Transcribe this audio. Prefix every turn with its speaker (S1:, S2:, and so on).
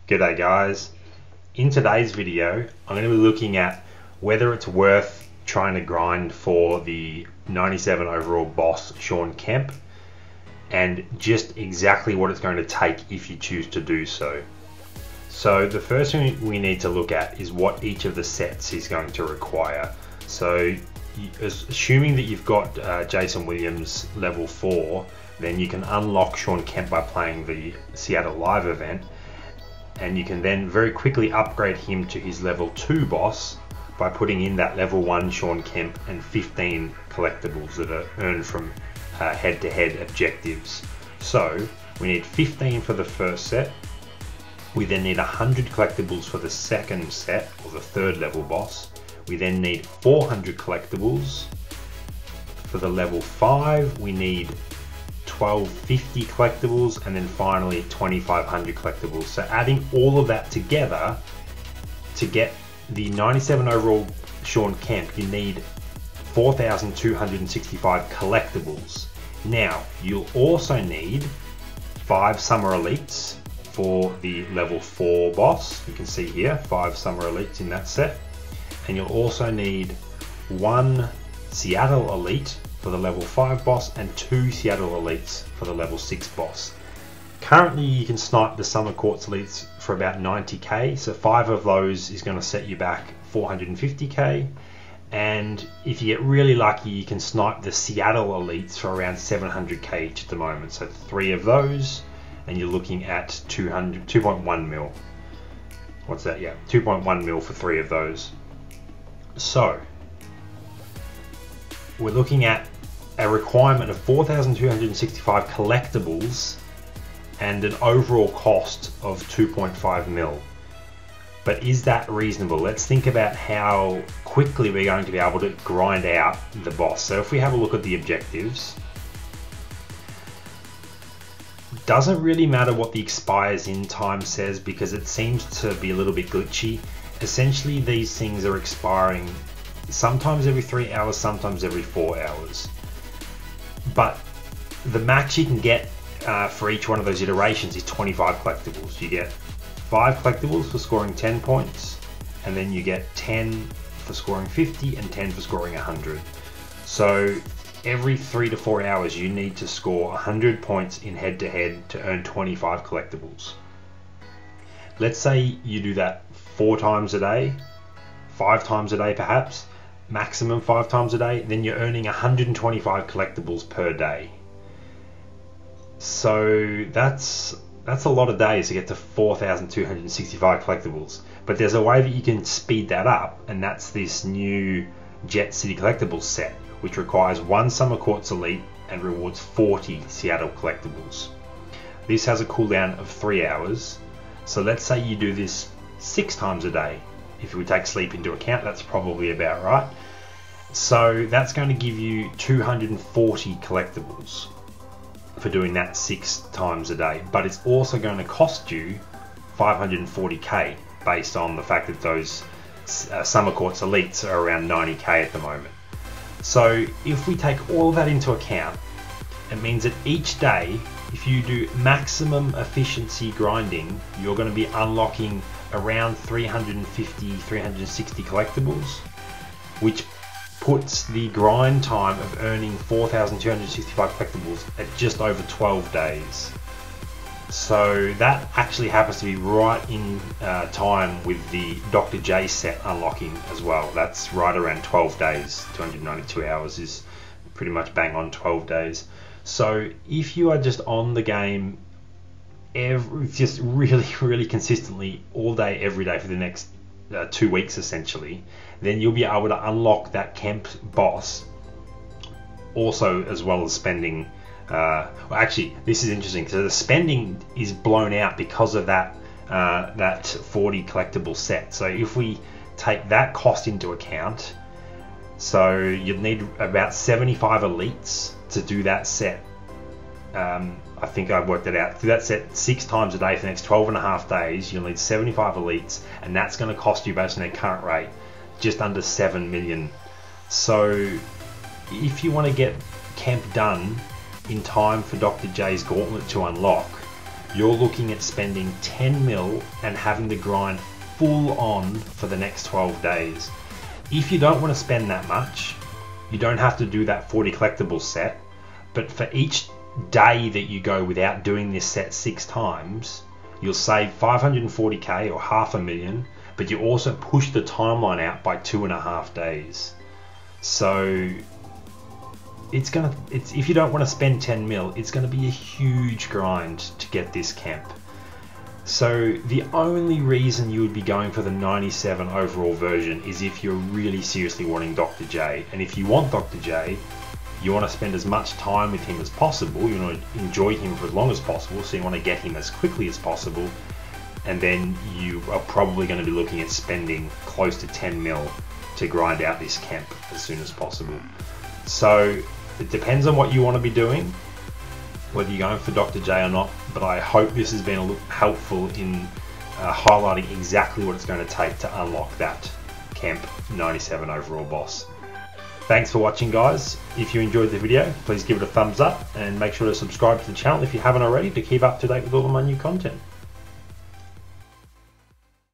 S1: G'day guys. In today's video, I'm going to be looking at whether it's worth trying to grind for the 97 overall boss Shawn Kemp, and just exactly what it's going to take if you choose to do so. So the first thing we need to look at is what each of the sets is going to require. So assuming that you've got Jason Williams level 4, then you can unlock Shawn Kemp by playing the Seattle Live event, and you can then very quickly upgrade him to his level 2 boss by putting in that level 1 Shawn Kemp and 15 collectibles that are earned from head-to-head objectives. So we need 15 for the first set. We then need 100 collectibles for the second set, or the third level boss. We then need 400 collectibles. For the level 5, we need 1250 collectibles, and then finally 2500 collectibles. So adding all of that together to get the 97 overall Shawn Kemp, you need 4,265 collectibles. Now you'll also need 5 summer elites for the level 4 boss. You can see here 5 summer elites in that set, and you'll also need 1 Seattle elite for the level 5 boss and 2 Seattle elites for the level 6 boss. Currently you can snipe the Summer Quartz elites for about 90k, so 5 of those is going to set you back 450k, and if you get really lucky you can snipe the Seattle elites for around 700k each at the moment. So 3 of those and you're looking at 2.1 mil. What's that? Yeah, 2.1 mil for 3 of those. So we're looking at a requirement of 4,265 collectibles and an overall cost of 2.5 mil. But is that reasonable? Let's think about how quickly we're going to be able to grind out the boss. So if we have a look at the objectives, doesn't really matter what the expires in time says because it seems to be a little bit glitchy. Essentially these things are expiring sometimes every 3 hours, sometimes every 4 hours. But the max you can get for each one of those iterations is 25 collectibles. You get 5 collectibles for scoring 10 points, and then you get 10 for scoring 50 and 10 for scoring 100. So every 3 to 4 hours you need to score 100 points in head-to-head to earn 25 collectibles. Let's say you do that 4 times a day, 5 times a day perhaps, maximum 5 times a day, then you're earning 125 collectibles per day. So that's a lot of days to get to 4,265 collectibles. But there's a way that you can speed that up, and that's this new Jet City Collectibles set, which requires 1 Summer Quartz Elite and rewards 40 Seattle collectibles. This has a cooldown of 3 hours. So let's say you do this 6 times a day. If we take sleep into account, that's probably about right. So that's going to give you 240 collectibles for doing that 6 times a day. But it's also going to cost you 540k based on the fact that those Summer Quartz elites are around 90k at the moment. So if we take all of that into account, it means that each day, if you do maximum efficiency grinding, you're going to be unlocking around 350, 360 collectibles, which puts the grind time of earning 4,265 collectibles at just over 12 days. So that actually happens to be right in time with the Dr. J set unlocking as well. That's right around 12 days. 292 hours is pretty much bang on 12 days. So if you are just on the game just really consistently all day every day for the next 2 weeks essentially, then you'll be able to unlock that Kemp boss also, as well as spending well, actually this is interesting. So the spending is blown out because of that 40 collectible set. So if we take that cost into account, so you'd need about 75 elites to do that set. I think I've worked it out. Through that set 6 times a day for the next 12.5 days, you'll need 75 elites, and that's going to cost you, based on their current rate, just under 7 million. So if you want to get Kemp done in time for Dr. J's gauntlet to unlock, you're looking at spending 10 mil and having to grind full on for the next 12 days. If you don't want to spend that much, you don't have to do that 40 collectibles set, but for each day that you go without doing this set 6 times, you'll save 540k or $500,000, but you also push the timeline out by 2.5 days. So if you don't want to spend 10 mil, it's going to be a huge grind to get this camp. So the only reason you would be going for the 97 overall version is if you're really seriously wanting Dr. J. And if you want Dr. J, you want to spend as much time with him as possible. You want to enjoy him for as long as possible, so you want to get him as quickly as possible. And then you are probably going to be looking at spending close to 10 mil to grind out this camp as soon as possible. So it depends on what you want to be doing, whether you're going for Dr. J or not, but I hope this has been helpful in highlighting exactly what it's going to take to unlock that camp 97 overall boss. Thanks for watching, guys. If you enjoyed the video, please give it a thumbs up and make sure to subscribe to the channel if you haven't already to keep up to date with all of my new content.